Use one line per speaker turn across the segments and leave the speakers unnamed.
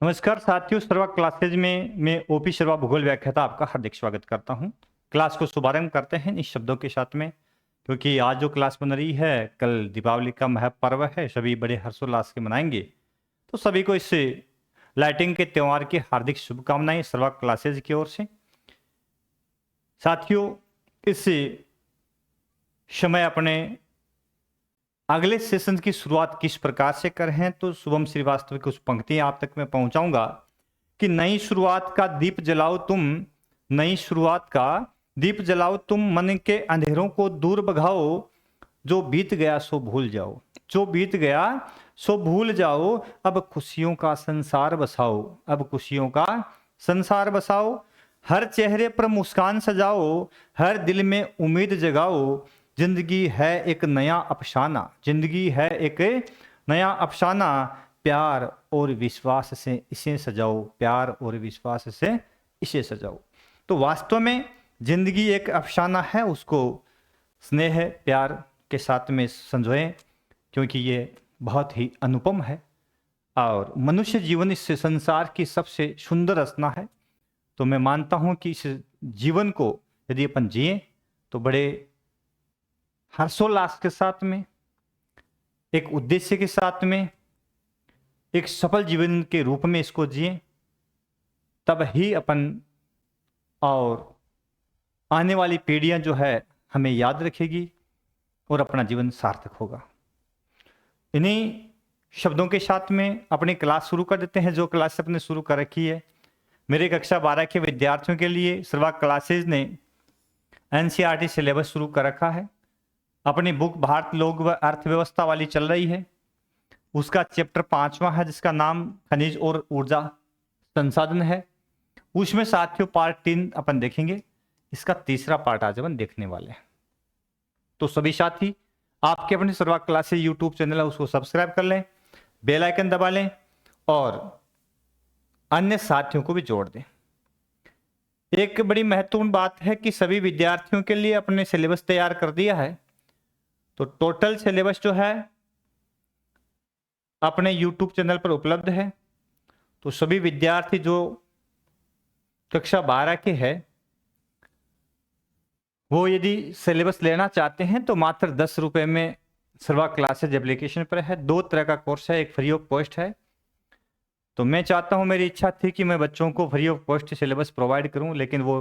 नमस्कार साथियों, सर्वा क्लासेज में मैं ओपी शर्मा भूगोल व्याख्याता आपका हार्दिक स्वागत करता हूं। क्लास को शुभारंभ करते हैं इस शब्दों के साथ में, क्योंकि आज जो क्लास बन रही है, कल दीपावली का महापर्व है, सभी बड़े हर्षोल्लास के मनाएंगे। तो सभी को इस लाइटिंग के त्यौहार की हार्दिक शुभकामनाएं सर्वा क्लासेज की ओर से। साथियों, इस समय अपने अगले सेशन की शुरुआत किस प्रकार से करें, तो शुभम श्रीवास्तव की कुछ पंक्तियां आप तक मैं पहुंचाऊंगा कि नई शुरुआत का दीप जलाओ तुम, नई शुरुआत का दीप जलाओ तुम, मन के अंधेरों को दूर भगाओ, जो बीत गया सो भूल जाओ, जो बीत गया सो भूल जाओ, अब खुशियों का संसार बसाओ, अब खुशियों का संसार बसाओ, हर चेहरे पर मुस्कान सजाओ, हर दिल में उम्मीद जगाओ, जिंदगी है एक नया अफसाना, जिंदगी है एक नया अफसाना, प्यार और विश्वास से इसे सजाओ, प्यार और विश्वास से इसे सजाओ। तो वास्तव में जिंदगी एक अफसाना है, उसको स्नेह प्यार के साथ में संजोएं, क्योंकि ये बहुत ही अनुपम है और मनुष्य जीवन इस संसार की सबसे सुंदर रचना है। तो मैं मानता हूं कि इस जीवन को यदि अपन जिए तो बड़े हर्षोल्लास के साथ में, एक उद्देश्य के साथ में, एक सफल जीवन के रूप में इसको जिए, तब ही अपन और आने वाली पीढ़ियां जो है हमें याद रखेगी और अपना जीवन सार्थक होगा। इन्हीं शब्दों के साथ में अपनी क्लास शुरू कर देते हैं, जो क्लास अपने शुरू कर रखी है। मेरे कक्षा 12 के विद्यार्थियों के लिए सर्वा क्लासेज ने एनसीईआरटी सिलेबस शुरू कर रखा है। अपनी बुक भारत लोक व अर्थव्यवस्था वाली चल रही है, उसका चैप्टर 5वां है जिसका नाम खनिज और ऊर्जा संसाधन है। उसमें साथियों पार्ट 3 अपन देखेंगे, इसका तीसरा पार्ट आज अपन देखने वाले हैं। तो सभी साथी आपके अपने सर्वा क्लासेज यूट्यूब चैनल है, उसको सब्सक्राइब कर लें, बेल आइकन दबा लें और अन्य साथियों को भी जोड़ दें। एक बड़ी महत्वपूर्ण बात है कि सभी विद्यार्थियों के लिए अपने सिलेबस तैयार कर दिया है। तो टोटल सिलेबस जो है अपने YouTube चैनल पर उपलब्ध है। तो सभी विद्यार्थी जो कक्षा 12 के हैं, वो यदि सिलेबस लेना चाहते हैं तो मात्र 10 रुपए में सर्वा क्लासेज एप्लीकेशन पर है। 2 तरह का कोर्स है, एक फ्री ऑफ कॉस्ट है। तो मैं चाहता हूं, मेरी इच्छा थी कि मैं बच्चों को free of cost syllabus provide करूं, लेकिन वो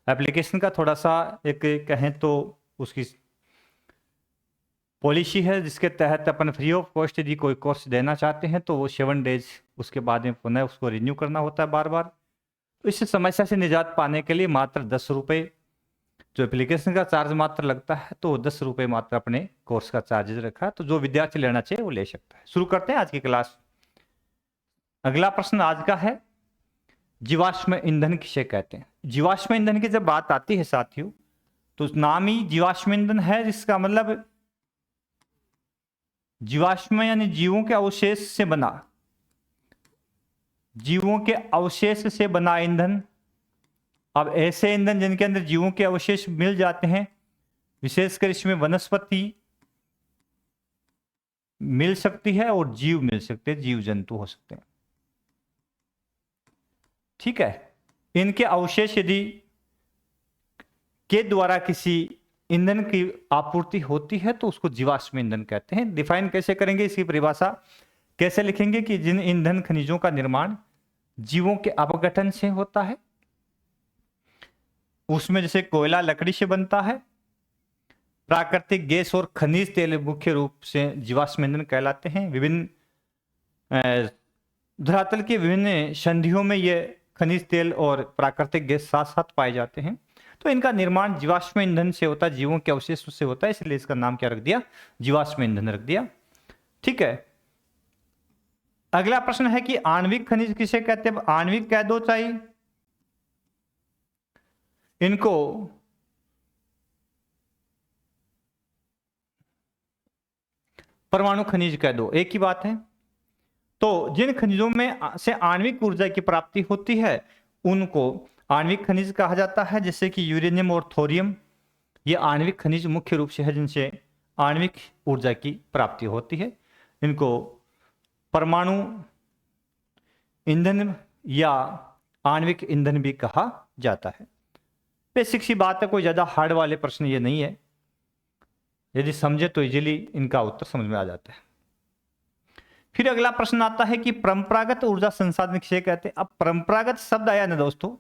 एप्लीकेशन का थोड़ा सा एक कहें तो उसकी पॉलिसी है जिसके तहत अपन फ्री ऑफ कॉस्ट यदि कोई कोर्स देना चाहते हैं तो वो 7 डेज उसके बाद में पुनः उसको रिन्यू करना होता है बार बार। तो इस समस्या से निजात पाने के लिए मात्र 10 रुपये जो एप्लीकेशन का चार्ज मात्र लगता है, तो 10 रुपये मात्र अपने कोर्स का चार्जेज रखा। तो जो विद्यार्थी लेना चाहिए वो ले सकता है। शुरू करते हैं आज की क्लास। अगला प्रश्न आज का है, जीवाश्म ईंधन किसे कहते हैं। जीवाश्म ईंधन की जब बात आती है साथियों, तो नाम ही जीवाश्म ईंधन है, जिसका मतलब जीवाश्म यानी जीवों के अवशेष से बना, जीवों के अवशेष से बना ईंधन। अब ऐसे ईंधन जिनके अंदर जीवों के अवशेष मिल जाते हैं, विशेषकर इसमें वनस्पति मिल सकती है और जीव मिल सकते हैं, जीव जंतु हो सकते हैं। ठीक है, इनके अवशेष यदि के द्वारा किसी ईंधन की आपूर्ति होती है तो उसको जीवाश्म ईंधन कहते हैं। डिफाइन कैसे करेंगे, इसकी परिभाषा कैसे लिखेंगे कि जिन ईंधन खनिजों का निर्माण जीवों के अपघटन से होता है, उसमें जैसे कोयला लकड़ी से बनता है, प्राकृतिक गैस और खनिज तेल मुख्य रूप से जीवाश्म ईंधन कहलाते हैं। विभिन्न धरातल के विभिन्न संधियों में ये खनिज तेल और प्राकृतिक गैस साथ साथ पाए जाते हैं। तो इनका निर्माण जीवाश्म ईंधन से होता है, जीवों के अवशेष से होता है, इसलिए इसका नाम क्या रख दिया, जीवाश्म ईंधन रख दिया। ठीक है, अगला प्रश्न है कि आणविक खनिज किसे कहते हैं। आणविक कह दो चाहिए, इनको परमाणु खनिज कह दो, एक ही बात है। तो जिन खनिजों में से आणविक ऊर्जा की प्राप्ति होती है उनको आणविक खनिज कहा जाता है, जैसे कि यूरेनियम और थोरियम। ये आणविक खनिज मुख्य रूप से है जिनसे आणविक ऊर्जा की प्राप्ति होती है। इनको परमाणु ईंधन या आणविक ईंधन भी कहा जाता है। बेसिक सी बात है, कोई ज्यादा हार्ड वाले प्रश्न ये नहीं है, यदि समझे तो इजीली इनका उत्तर समझ में आ जाता है। फिर अगला प्रश्न आता है कि परंपरागत ऊर्जा संसाधन किसे कहते हैं। अब परंपरागत शब्द आया ना दोस्तों,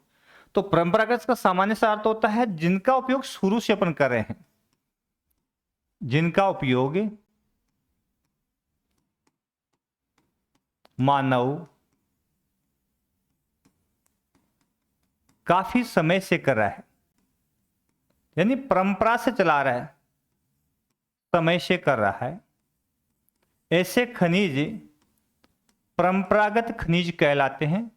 तो परंपरागत का सामान्य सा अर्थ होता है जिनका उपयोग शुरू से अपन कर रहे हैं, जिनका उपयोग मानव काफी समय से कर रहा है, यानी परंपरा से चला रहा है, समय से कर रहा है, ऐसे खनिज परंपरागत खनिज कहलाते हैं।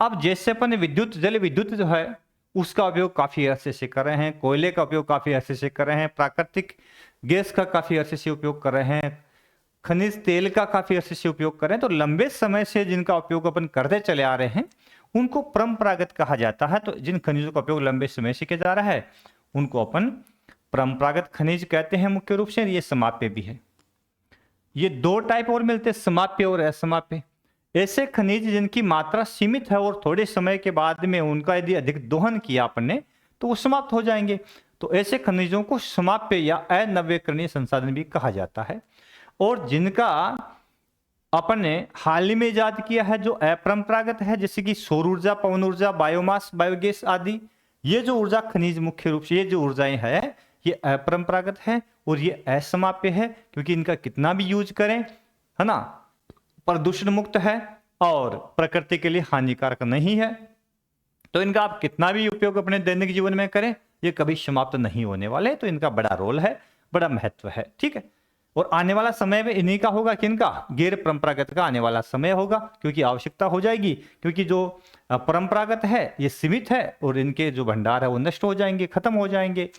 अब जैसे अपन विद्युत, जल विद्युत जो है उसका उपयोग काफी अरसे से कर रहे हैं, कोयले का उपयोग काफी अरसे से कर रहे हैं, प्राकृतिक गैस का काफी अरसे से उपयोग कर रहे हैं, खनिज तेल का काफी अरसे से उपयोग कर रहे हैं, तो लंबे समय से जिनका उपयोग अपन करते चले आ रहे हैं उनको परंपरागत कहा जाता है। तो जिन खनिजों का उपयोग लंबे समय से किया जा रहा है उनको अपन परंपरागत खनिज कहते हैं मुख्य रूप से। ये समाप्य भी है। ये दो टाइप और मिलते हैं, समाप्य और असमाप्य। ऐसे खनिज जिनकी मात्रा सीमित है और थोड़े समय के बाद में उनका यदि अधिक दोहन किया अपन ने तो वो समाप्त हो जाएंगे, तो ऐसे खनिजों को समाप्य या अनवीकरणीय संसाधन भी कहा जाता है। और जिनका अपन ने हाल ही में इजाद किया है जो अपरंपरागत है, जैसे कि सौर ऊर्जा, पवन ऊर्जा, बायोमास, बायोगैस आदि, ये जो ऊर्जा खनिज मुख्य रूप से ये जो ऊर्जाएं है ये अपरंपरागत है और ये असमाप्य है, क्योंकि इनका कितना भी यूज करें, है ना, प्रदूषण मुक्त है और प्रकृति के लिए हानिकारक नहीं है। तो इनका आप कितना भी उपयोग अपने दैनिक जीवन में करें ये कभी समाप्त नहीं होने वाले। तो इनका बड़ा रोल है, बड़ा महत्व है, ठीक है। और आने वाला समय में इन्हीं का होगा, किनका, गैर परंपरागत का आने वाला समय होगा, क्योंकि आवश्यकता हो जाएगी, क्योंकि जो परंपरागत है ये सीमित है और इनके जो भंडार है वो नष्ट हो जाएंगे, खत्म हो जाएंगे,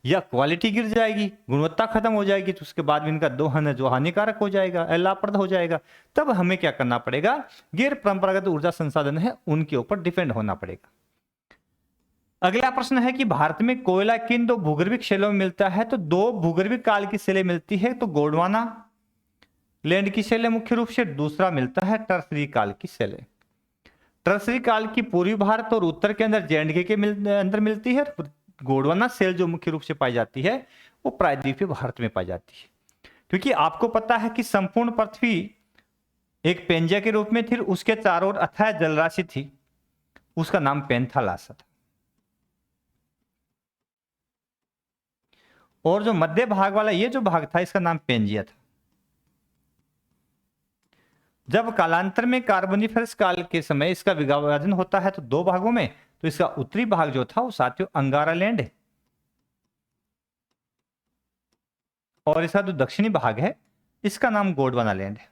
या क्वालिटी गिर जाएगी, गुणवत्ता खत्म हो जाएगी, तो उसके बाद भी इनका दोहन है जो हानिकारक हो जाएगा, लाभप्रद हो जाएगा। तब हमें क्या करना पड़ेगा, गैर परंपरागत ऊर्जा संसाधन है उनके ऊपर डिपेंड होना पड़ेगा। अगला प्रश्न है कि भारत में कोयला किन दो भूगर्भिक शैलों में मिलता है। तो दो भूगर्भिक काल की शैलें मिलती है, तो गोंडवाना लैंड की शैलें मुख्य रूप से, दूसरा मिलता है टर्सरी काल की शैलें। टर्सरी काल की पूर्वी भारत और उत्तर के अंदर जे.एंड.के के अंदर मिलती है। गोंडवाना सेल जो मुख्य रूप से पाई जाती है वो प्रायद्वीपीय भारत में पाई जाती है, क्योंकि आपको पता है कि संपूर्ण पृथ्वी एक पेंजिया के रूप में थी, उसके चारों ओर अथाह जलराशि थी, उसका नाम पेंथालासा था। और जो मध्य भाग वाला ये जो भाग था इसका नाम पेंजिया था। जब कालांतर में कार्बोनिफरस काल के समय इसका विभाजन होता है तो दो भागों में, तो इसका उत्तरी भाग जो था वो साथियों अंगारा लैंड है, और इसका जो दक्षिणी भाग है इसका नाम गोंडवाना लैंड है।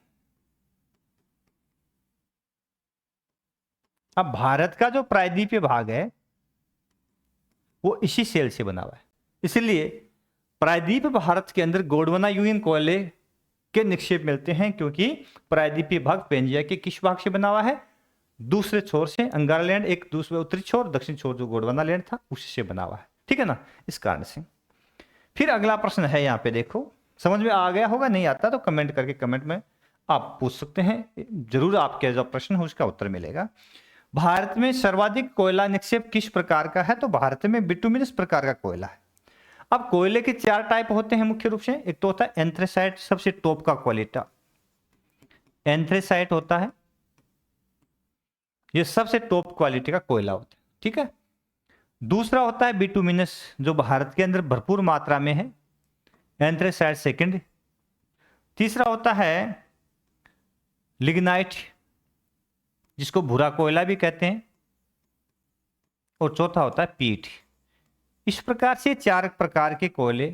अब भारत का जो प्रायद्वीपीय भाग है वो इसी सेल से बना हुआ है, इसलिए प्रायद्वीप भारत के अंदर गोंडवाना यूएन कोयले के निक्षेप मिलते हैं, क्योंकि प्रायद्वीपीय भाग पेंजिया के किस भाग से बना हुआ है, दूसरे छोर से अंगारा लैंड, एक दूसरे उत्तरी छोर, दक्षिण छोर जो गोंडवाना लैंड था उसी से बना हुआ है, ठीक है ना, इस कारण से। फिर अगला प्रश्न है, यहाँ पे देखो, समझ में आ गया होगा, नहीं आता तो कमेंट करके कमेंट में आप पूछ सकते हैं, जरूर आपके जो प्रश्न है उसका उत्तर मिलेगा। भारत में सर्वाधिक कोयला निक्षेप किस प्रकार का है। तो भारत में बिटुमिनस प्रकार का कोयला है। अब कोयले के चार टाइप होते हैं मुख्य रूप से। एक तो होता है एंथ्रेसाइट, सबसे टॉप का क्वालिटी एंथ्रेसाइट होता है, ये सबसे टॉप क्वालिटी का कोयला होता है, ठीक है। दूसरा होता है बिटुमिनस जो भारत के अंदर भरपूर मात्रा में है, एंथ्रेसाइट सेकंड। तीसरा होता है लिग्नाइट जिसको भूरा कोयला भी कहते हैं, और चौथा होता है पीट। इस प्रकार से चार प्रकार के कोयले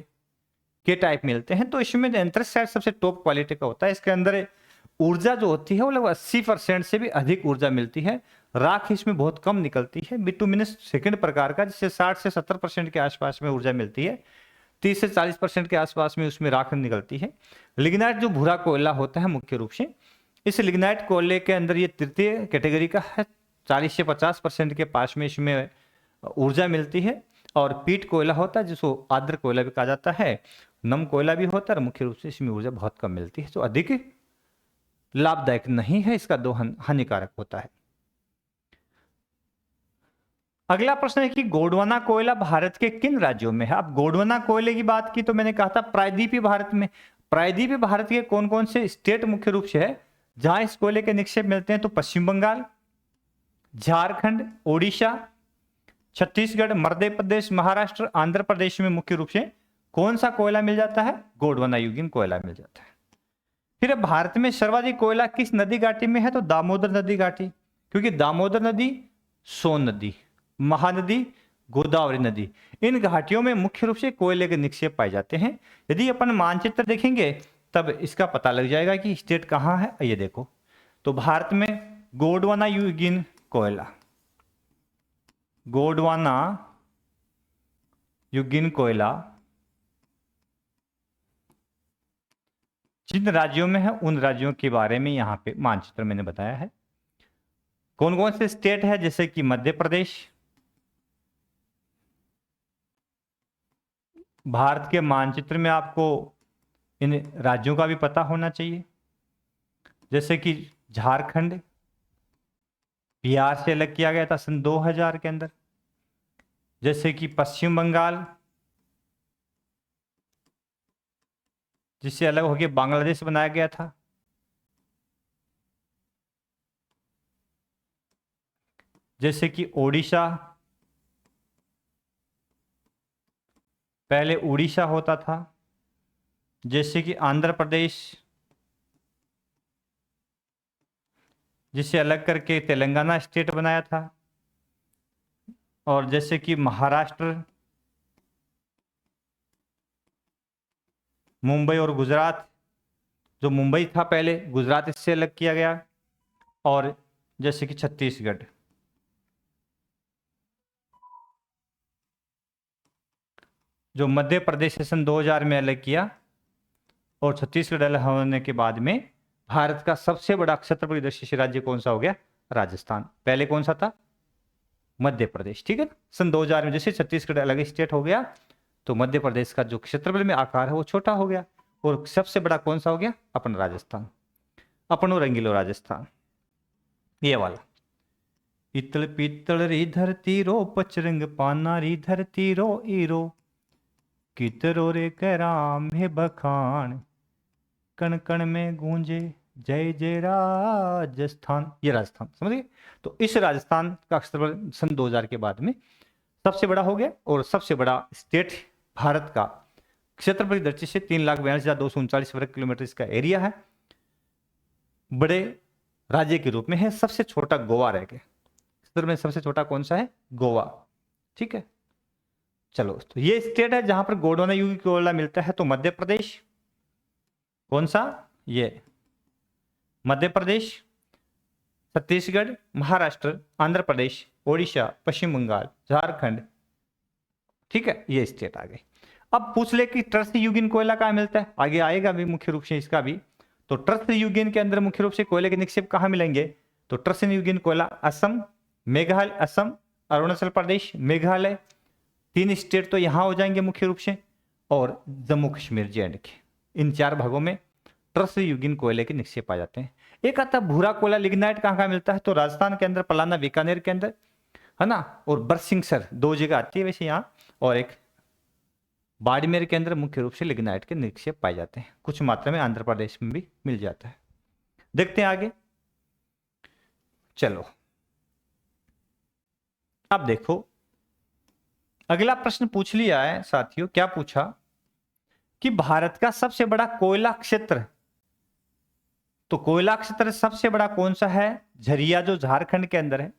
के टाइप मिलते हैं। तो इसमें एंथ्रेसाइट सबसे टॉप क्वालिटी का होता है, इसके अंदर ऊर्जा जो होती है वो लगभग 80% से भी अधिक ऊर्जा मिलती है, राख इसमें बहुत कम निकलती है। बिटुमिनस सेकंड प्रकार का जिससे 60 से 70% के आसपास में ऊर्जा मिलती है, 30 से 40% के आसपास में उसमें राख निकलती है। लिग्नाइट जो भूरा कोयला होता है मुख्य रूप से, इस लिग्नाइट कोयले के अंदर ये तृतीय कैटेगरी का है, 40 से 50% के पास में इसमें ऊर्जा मिलती है। और पीट कोयला होता है जिसको आर्द्र कोयला भी कहा जाता है, नम कोयला भी होता है, मुख्य रूप से इसमें ऊर्जा बहुत कम मिलती है, जो अधिक लाभदायक नहीं है, इसका दोहन हानिकारक होता है। अगला प्रश्न है कि गोंडवाना कोयला भारत के किन राज्यों में है। अब गोंडवाना कोयले की बात की तो मैंने कहा था प्रायद्वीपीय भारत में। प्रायद्वीपीय भारत के कौन कौन से स्टेट मुख्य रूप से है जहां इस कोयले के निक्षेप मिलते हैं? तो पश्चिम बंगाल, झारखंड, ओडिशा, छत्तीसगढ़, मध्य प्रदेश, महाराष्ट्र, आंध्र प्रदेश में मुख्य रूप से कौन सा कोयला मिल जाता है? गोंडवाना युगीन कोयला मिल जाता है। फिर भारत में सर्वाधिक कोयला किस नदी घाटी में है? तो दामोदर नदी घाटी, क्योंकि दामोदर नदी, सोन नदी, महानदी, गोदावरी नदी, इन घाटियों में मुख्य रूप से कोयले के निक्षेप पाए जाते हैं। यदि अपन मानचित्र देखेंगे तब इसका पता लग जाएगा कि स्टेट कहाँ है। ये देखो, तो भारत में गोंडवाना युगीन कोयला, गोंडवाना युगीन कोयला जिन राज्यों में है उन राज्यों के बारे में यहाँ पे मानचित्र मैंने बताया है। कौन कौन से स्टेट है? जैसे कि मध्य प्रदेश, भारत के मानचित्र में आपको इन राज्यों का भी पता होना चाहिए, जैसे कि झारखंड बिहार से अलग किया गया था सन 2000 के अंदर। जैसे कि पश्चिम बंगाल जिससे अलग होकर बांग्लादेश बनाया गया था। जैसे कि ओडिशा, पहले उड़ीसा होता था। जैसे कि आंध्र प्रदेश जिसे अलग करके तेलंगाना स्टेट बनाया था। और जैसे कि महाराष्ट्र, मुंबई और गुजरात, जो मुंबई था पहले, गुजरात इससे अलग किया गया। और जैसे कि छत्तीसगढ़, जो मध्य प्रदेश से सन 2000 में अलग किया। और छत्तीसगढ़ अलग होने के बाद में भारत का सबसे बड़ा क्षेत्र परिदृश्य राज्य कौन सा हो गया? राजस्थान। पहले कौन सा था? मध्य प्रदेश। ठीक है ना। सन 2000 में जैसे छत्तीसगढ़ अलग स्टेट हो गया तो मध्य प्रदेश का जो क्षेत्रफल में आकार है वो छोटा हो गया। और सबसे बड़ा कौन सा हो गया? अपन राजस्थान, अपनो रंगीलो राजस्थान, ये वाला। इतल पीतल री धरती रो, पचरंग पाना री धरती रो ईरो, कितरो रे कराम है बखान, कण कण में गूंजे जय जय राजस्थान। ये राजस्थान, समझ गए। तो इस राजस्थान का क्षेत्रफल सन 2000 के बाद में सबसे बड़ा हो गया। और सबसे बड़ा स्टेट भारत का क्षेत्रफल दृष्टि से 3,42,239 वर्ग किलोमीटर इसका एरिया है। बड़े राज्य के रूप में है। सबसे छोटा गोवा रह गया। क्षेत्र में सबसे छोटा कौन सा है? गोवा। ठीक है, चलो। तो ये स्टेट है जहां पर गोंडवाना युगीन कोयला मिलता है। तो मध्य प्रदेश, कौन सा? ये मध्य प्रदेश, छत्तीसगढ़, महाराष्ट्र, आंध्र प्रदेश, ओडिशा, पश्चिम बंगाल, झारखंड। ठीक है, ये स्टेट आ गए। अब पूछ ले कि ट्रस्ट युगीन कोयला कहाँ मिलता है? आगे आएगा भी मुख्य रूप से इसका भी। तो ट्रस्ट युगीन के अंदर मुख्य रूप से कोयले के निक्षेप कहाँ मिलेंगे? तो ट्रस्ट युगीन कोयला असम, मेघालय, असम, अरुणाचल प्रदेश, मेघालय, 3 स्टेट तो यहां हो जाएंगे मुख्य रूप से। और जम्मू कश्मीर, JNK, इन 4 भागों में ट्रस्ट युगीन कोयले के निक्षेप आ जाते हैं। एक आता भूरा कोयला लिग्नाइट कहाँ कहाँ मिलता है? तो राजस्थान के अंदर पलाना बीकानेर के अंदर है ना। और बरसिंगसर 2 जगह आती है वैसे यहाँ। और एक बाड़मेर के अंदर मुख्य रूप से लिग्नाइट के निक्षेप पाए जाते हैं। कुछ मात्रा में आंध्र प्रदेश में भी मिल जाता है। देखते हैं आगे। चलो अब देखो, अगला प्रश्न पूछ लिया है साथियों। क्या पूछा कि भारत का सबसे बड़ा कोयला क्षेत्र, तो कोयला क्षेत्र सबसे बड़ा कौन सा है? झरिया, जो झारखंड के अंदर है।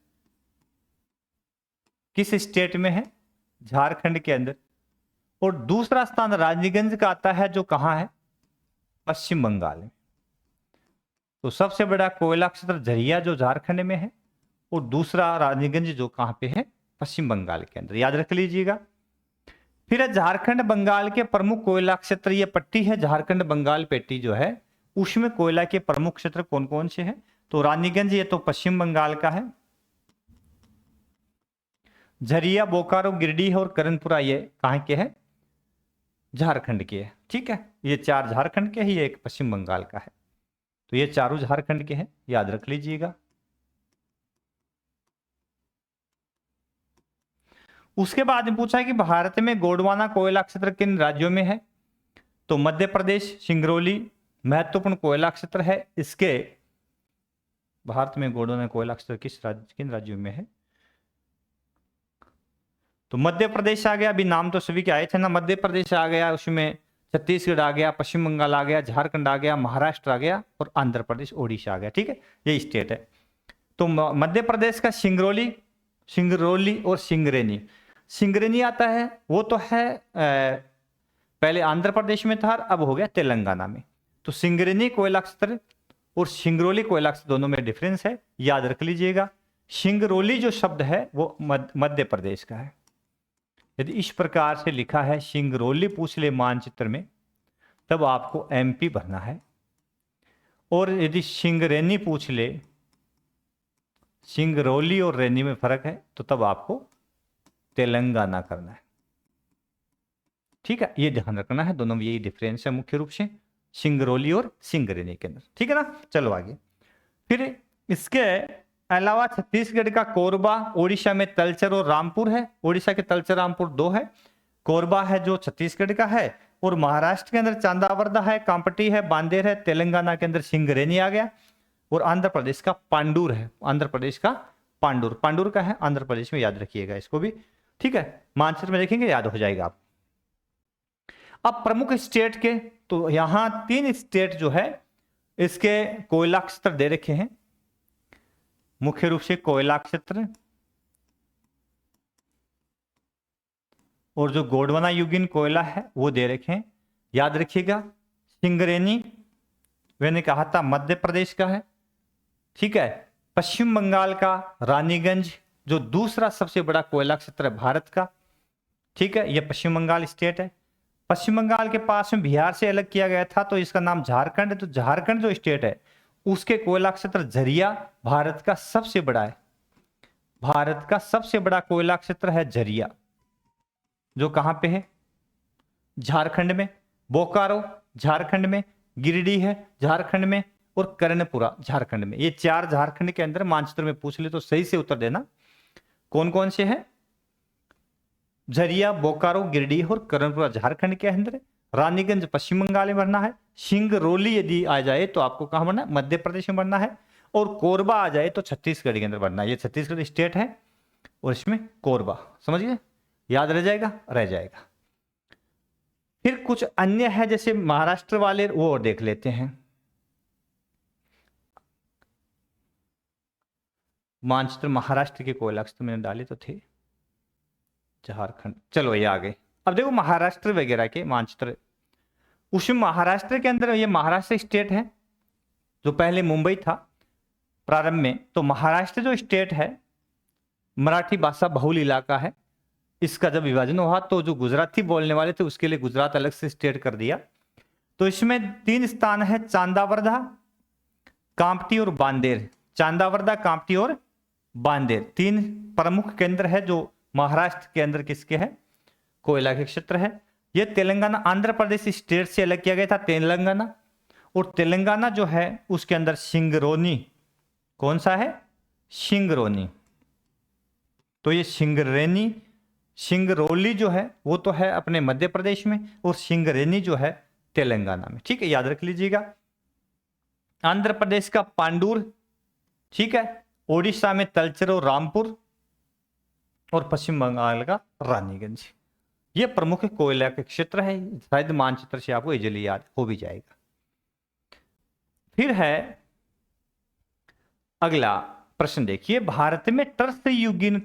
किस स्टेट में है? झारखंड के अंदर। और दूसरा स्थान रानीगंज का आता है, जो कहां है? पश्चिम बंगाल में। तो सबसे बड़ा कोयला क्षेत्र झरिया जो झारखंड में है, और दूसरा रानीगंज जो कहां पे है? पश्चिम बंगाल के अंदर। याद रख लीजिएगा। फिर झारखंड बंगाल के प्रमुख कोयला क्षेत्र, ये पट्टी है झारखंड बंगाल पट्टी जो है, उसमें कोयला के प्रमुख क्षेत्र कौन कौन से हैं? तो रानीगंज ये तो पश्चिम बंगाल का है। झरिया, बोकारो, गिरिडीह और करणपुरा ये कहां के हैं? झारखंड के है। ठीक है, ये 4 झारखंड के हैं, ये एक पश्चिम बंगाल का है। तो ये चारों झारखंड के हैं, याद रख लीजिएगा। उसके बाद में पूछा है कि भारत में गोंडवाना कोयला क्षेत्र किन राज्यों में है? तो मध्य प्रदेश, सिंगरौली महत्वपूर्ण कोयला क्षेत्र है। इसके भारत में गोंडवाना कोयला क्षेत्र किन राज्यों में है? तो मध्य प्रदेश आ गया, अभी नाम तो सभी के आए थे ना, मध्य प्रदेश आ गया, उसमें छत्तीसगढ़ आ गया, पश्चिम बंगाल आ गया, झारखंड आ गया, महाराष्ट्र आ गया और आंध्र प्रदेश, ओडिशा आ गया। ठीक है, ये स्टेट है। तो मध्य प्रदेश का सिंगरौली और सिंगरेनी, सिंगरेनी आता है वो तो है पहले आंध्र प्रदेश में था, अब हो गया तेलंगाना में। तो सिंगरेनी कोयला क्षेत्र और सिंगरौली कोयला क्षेत्र दोनों में डिफरेंस है, याद रख लीजिएगा। सिंगरौली जो शब्द है वो मध्य प्रदेश का है। यदि इस प्रकार से लिखा है सिंगरौली पूछ ले मानचित्र में, तब आपको एमपी भरना है। और यदि सिंगरेनी पूछ ले, सिंगरौली और रेनी में फर्क है, तो तब आपको तेलंगाना करना है। ठीक है, ये ध्यान रखना है, दोनों में यही डिफरेंस है मुख्य रूप से, सिंगरौली और सिंगरेनी के अंदर। ठीक है ना, चलो आगे। फिर इसके अलावा छत्तीसगढ़ का कोरबा, ओडिशा में तलचर और रामपुर है। ओडिशा के तलचर रामपुर दो है, कोरबा है जो छत्तीसगढ़ का है, और महाराष्ट्र के अंदर चांदावरदा है, कांपटी है, बांदेर है, तेलंगाना के अंदर सिंगरेनी आ गया, और आंध्र प्रदेश का पांडुर है। आंध्र प्रदेश का पांडुर का है आंध्र प्रदेश में, याद रखिएगा इसको भी। ठीक है, मानचित्र में देखेंगे याद हो जाएगा आप। अब प्रमुख स्टेट के, तो यहां 3 स्टेट जो है इसके कोयला क्षेत्र दे रखे हैं, मुख्य रूप से कोयला क्षेत्र, और जो गोंडवाना युगीन कोयला है वो दे रखे हैं, याद रखिएगा। सिंगरेनी मैंने कहा था मध्य प्रदेश का है। ठीक है, पश्चिम बंगाल का रानीगंज जो दूसरा सबसे बड़ा कोयला क्षेत्र है भारत का। ठीक है, यह पश्चिम बंगाल स्टेट है। पश्चिम बंगाल के पास में बिहार से अलग किया गया था, तो इसका नाम झारखंड है। तो झारखंड जो स्टेट है उसके कोयला क्षेत्र झरिया भारत का सबसे बड़ा है। भारत का सबसे बड़ा कोयला क्षेत्र है झरिया, जो कहां पे है? झारखंड में। बोकारो झारखंड में, गिरिडीह है झारखंड में, और कर्णपुरा झारखंड में। ये 4 झारखंड के अंदर, मानचित्र में पूछ ले तो सही से उत्तर देना कौन कौन से हैं। झरिया, बोकारो, गिरिडीह और कर्णपुरा झारखंड के अंदर है। रानीगंज पश्चिम बंगाल में भरना है। सिंगरौली यदि आ जाए तो आपको कहां भरना है? मध्य प्रदेश में भरना है। और कोरबा आ जाए तो छत्तीसगढ़ के अंदर भरना है। ये छत्तीसगढ़ स्टेट है और इसमें कोरबा, समझिए, याद रह जाएगा, रह जाएगा। फिर कुछ अन्य है जैसे महाराष्ट्र वाले, वो और देख लेते हैं। मानचित्र महाराष्ट्र के कोयला क्षेत्र मैंने डाले तो थे, झारखंड, चलो ये आ गए। अब देखो महाराष्ट्र वगैरह के मानचित्र, उसमें महाराष्ट्र के अंदर, ये महाराष्ट्र स्टेट है जो पहले मुंबई था प्रारंभ में। तो महाराष्ट्र जो स्टेट है मराठी भाषा बहुल इलाका है। इसका जब विभाजन हुआ तो जो गुजराती बोलने वाले थे उसके लिए गुजरात अलग से स्टेट कर दिया। तो इसमें 3 स्थान है, चांदावरदा, कांपटी और बांदेर। चांदावरदा, कांपटी और बांदेर 3 प्रमुख केंद्र है जो महाराष्ट्र के अंदर किसके है? कोयला के क्षेत्र है। यह तेलंगाना, आंध्र प्रदेश स्टेट से अलग किया गया था तेलंगाना, और तेलंगाना जो है उसके अंदर सिंगरौली, कौन सा है? सिंगरौली। तो ये सिंगरेनी, सिंगरौली जो है वो तो है अपने मध्य प्रदेश में, और सिंगरेनी जो है तेलंगाना में। ठीक है, याद रख लीजिएगा। आंध्र प्रदेश का पांडुर, ठीक है, ओडिशा में तलचर और रामपुर, और पश्चिम बंगाल का रानीगंज। ये प्रमुख कोयला के क्षेत्र है। शायद मानचित्र से आपको इजीली याद हो भी जाएगा। फिर है अगला प्रश्न, देखिए, भारत में टर्सरी युगीन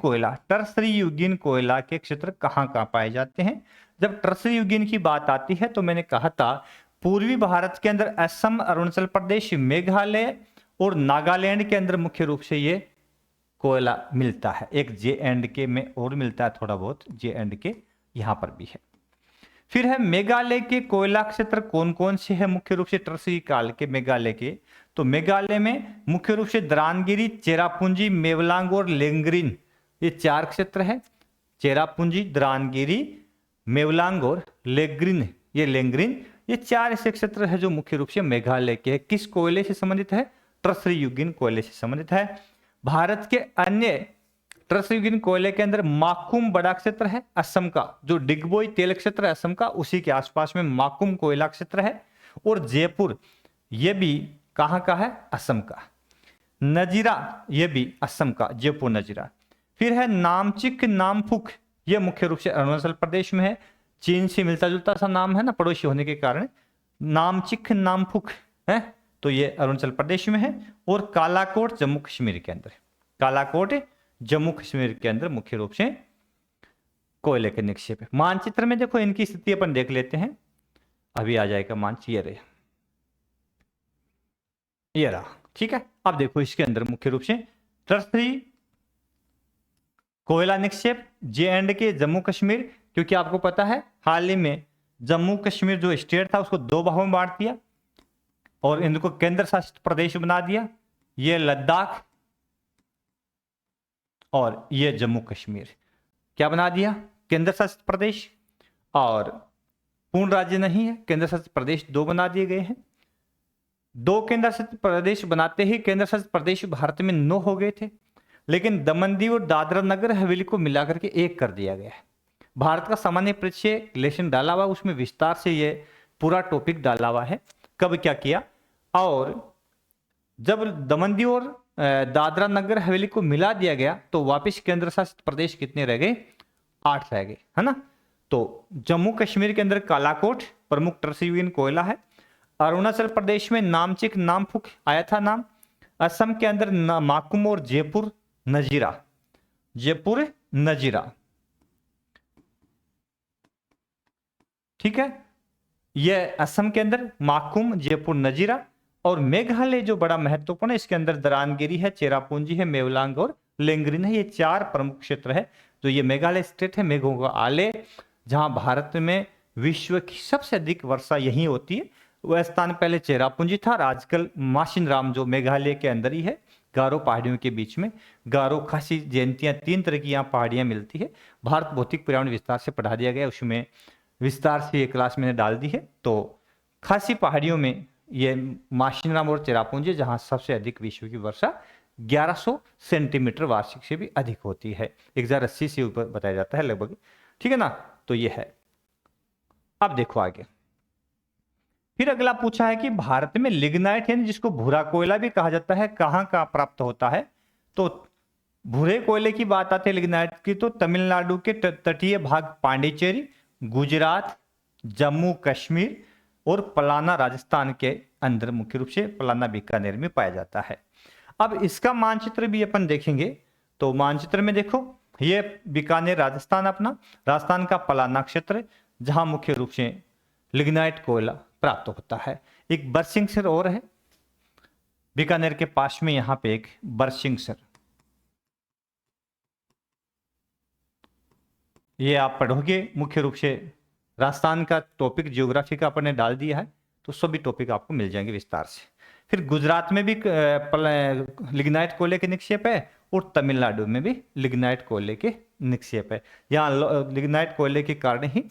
कोयला के क्षेत्र कहां कहां पाए जाते हैं? जब टर्सरी युगीन की बात आती है तो मैंने कहा था पूर्वी भारत के अंदर असम, अरुणाचल प्रदेश, मेघालय और नागालैंड के अंदर मुख्य रूप से ये कोयला मिलता है। एक J&K में और मिलता है थोड़ा बहुत, J&K यहां पर भी है। फिर है मेघालय के कोयला क्षेत्र कौन कौन से है? मुख्य रूप से टर्सरी काल के मेघालय के, तो मेघालय में मुख्य रूप से द्रानगिरी, चेरापूंजी, मेवलांग और लेंगरिन, ये 4 क्षेत्र है। चेरापूंजी, द्रानगिरी, मेवलांग और लेंगरिन, ये 4 ऐसे क्षेत्र है जो मुख्य रूप से मेघालय के है। किस कोयले से संबंधित है? टर्सरी युगीन कोयले से संबंधित है। भारत के अन्य ट्रसयुगीन कोयले के अंदर माकुम बड़ा क्षेत्र है असम का, जो डिगबोई तेल क्षेत्र है असम का, उसी के आसपास में माकुम कोयला क्षेत्र है। और जयपुर ये भी कहां का है, असम का। नजीरा ये भी असम का, जयपुर नजीरा। फिर है नामचिक नामफुक, ये मुख्य रूप से अरुणाचल प्रदेश में है। चीन से मिलता जुलता सा नाम है ना, पड़ोसी होने के कारण। नामचिक नामफुक है तो ये अरुणाचल प्रदेश में है। और कालाकोट जम्मू कश्मीर के अंदर, कालाकोट जम्मू कश्मीर के अंदर मुख्य रूप से कोयले के निक्षेप है। मानचित्र में देखो इनकी स्थिति अपन देख लेते हैं, अभी आ जाएगा मानचित्र, ये रहा। ठीक है, अब देखो इसके अंदर मुख्य रूप से टर्सरी कोयला निक्षेप जे एंड के जम्मू कश्मीर, क्योंकि आपको पता है हाल ही में जम्मू कश्मीर जो स्टेट था उसको दो भागों में बांट दिया और इनको केंद्र शासित प्रदेश बना दिया। ये लद्दाख और ये जम्मू कश्मीर क्या बना दिया, केंद्र शासित प्रदेश। और पूर्ण राज्य नहीं है, केंद्र शासित प्रदेश दो बना दिए गए हैं। दो केंद्र शासित प्रदेश बनाते ही केंद्र शासित प्रदेश भारत में 9 हो गए थे, लेकिन दमन दीव और दादरा नगर हवेली को मिलाकर के एक कर दिया गया है। भारत का सामान्य परिचय लेशन डाला हुआ, उसमें विस्तार से ये पूरा टॉपिक डाला हुआ है कब क्या किया। और जब दमन दीव और दादरा नगर हवेली को मिला दिया गया तो वापस केंद्र शासित प्रदेश कितने रह गए, 8 रह गए, है ना। तो जम्मू कश्मीर के अंदर कालाकोट प्रमुख टर्सयुगीन कोयला है। अरुणाचल प्रदेश में नामचिक नामफुक आया था नाम। असम के अंदर माकुम और जयपुर नजीरा, जयपुर नजीरा, ठीक है। यह असम के अंदर माकुम जयपुर नजीरा। और मेघालय जो बड़ा महत्वपूर्ण है, इसके अंदर दरानगिरी है, चेरापूंजी है, मेवलांग और लेंगरिन है। ये 4 प्रमुख क्षेत्र है। जो ये मेघालय स्टेट है, मेघों का आले, जहां भारत में विश्व की सबसे अधिक वर्षा यही होती है। वह स्थान पहले चेरापूंजी था और आजकल माशिनराम जो मेघालय के अंदर ही है, गारो पहाड़ियों के बीच में। गारो, खासी, जयंतियां, 3 तरह की यहाँ पहाड़ियां मिलती है। भारत भौतिक पर्यावरण विस्तार से पढ़ा दिया गया, उसमें विस्तार से ये क्लास मैंने डाल दी है। तो खासी पहाड़ियों में ये माशिनराम और चेरापूंजी, जहां सबसे अधिक विश्व की वर्षा 1100 सेंटीमीटर वार्षिक से भी अधिक होती है, 1080 से ऊपर बताया जाता है लगभग, ठीक है ना। तो ये है। अब देखो आगे, फिर अगला पूछा है कि भारत में लिग्नाइट है जिसको भूरा कोयला भी कहा जाता है, कहां का प्राप्त होता है। तो भूरे कोयले की बात आती है लिग्नाइट की, तो तमिलनाडु के तटीय भाग पांडिचेरी, गुजरात, जम्मू कश्मीर और पलाना राजस्थान के अंदर मुख्य रूप से पलाना बीकानेर में पाया जाता है। अब इसका मानचित्र भी अपन देखेंगे। तो मानचित्र में देखो ये बीकानेर राजस्थान, अपना राजस्थान का पलाना क्षेत्र, जहां मुख्य रूप से लिग्नाइट कोयला प्राप्त होता है। एक बरसिंगसर और है बीकानेर के पास में, यहां पे एक बरसिंगसर, ये आप पढ़ोगे मुख्य रूप से राजस्थान का टॉपिक ज्योग्राफी का अपन ने डाल दिया है, तो सभी टॉपिक आपको मिल जाएंगे विस्तार से। फिर गुजरात में भी लिग्नाइट कोयले के निक्षेप है और तमिलनाडु में भी लिग्नाइट कोयले के निक्षेप है। यहाँ लिग्नाइट कोयले के कारण ही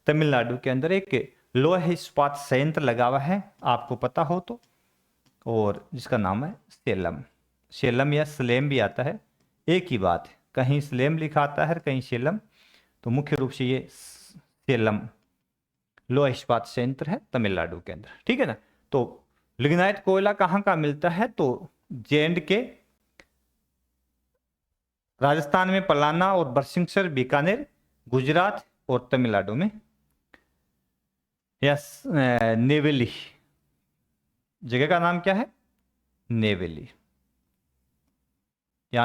तमिलनाडु के अंदर एक लोह इस्पात संयंत्र लगा हुआ है, आपको पता हो तो, और जिसका नाम है सेलम। सेलम या स्लेम भी आता है, एक ही बात है, कहीं स्लेम लिखा आता है कहीं सेलम। तो मुख्य रूप से ये सेलम लोह इस्पात संयंत्र है तमिलनाडु के अंदर, ठीक है ना। तो लिग्नाइट कोयला कहाँ का मिलता है, तो जे के राजस्थान में पलाना और बरसिंगसर, बीकानेर, गुजरात और तमिलनाडु में या नेवेली, जगह का नाम क्या है, नेवेली। या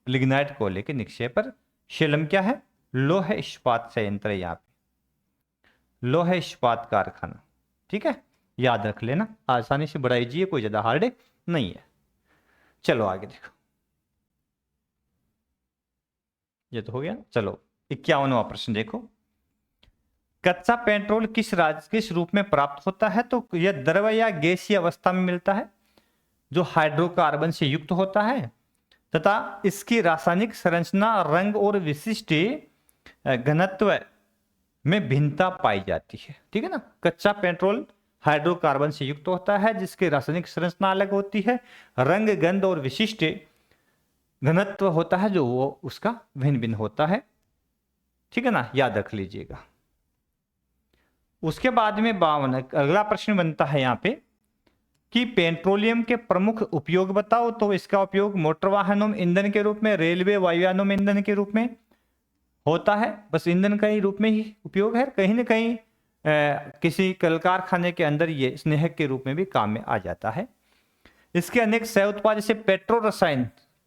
लिग्नाइट कोयले के निक्षेप पर सेलम क्या है, लोह इस्पात संयंत्र है, यहाँ पे लोह इस्पात कारखाना, ठीक है, याद रख लेना, आसानी से बढ़ाई जाइए, कोई ज्यादा हार्ड नहीं है। चलो आगे देखो, ये तो हो गया। चलो 51वां प्रश्न देखो, कच्चा पेट्रोल किस रूप में प्राप्त होता है, तो यह द्रव या गैसीय अवस्था में मिलता है, जो हाइड्रोकार्बन से युक्त होता है तथा इसकी रासायनिक संरचना, रंग और विशिष्ट घनत्व में भिन्नता पाई जाती है, ठीक है ना। कच्चा पेट्रोल हाइड्रोकार्बन से युक्त होता है, जिसकी रासायनिक संरचना अलग होती है, रंग, गंध और विशिष्ट घनत्व होता है जो वो उसका भिन्न भिन्न होता है। ठीक है ना, याद रख लीजिएगा। उसके बाद में 52 अगला प्रश्न बनता है यहाँ पे कि पेट्रोलियम के प्रमुख उपयोग बताओ। तो इसका उपयोग मोटर वाहनों में ईंधन के रूप में, रेलवे वायुयानों में ईंधन के रूप में होता है। बस ईंधन का ही रूप में ही उपयोग है। कहीं ना कहीं किसी कल कारखाने के अंदर ये स्नेहक के रूप में भी काम में आ जाता है। इसके अनेक सह उत्पाद जैसे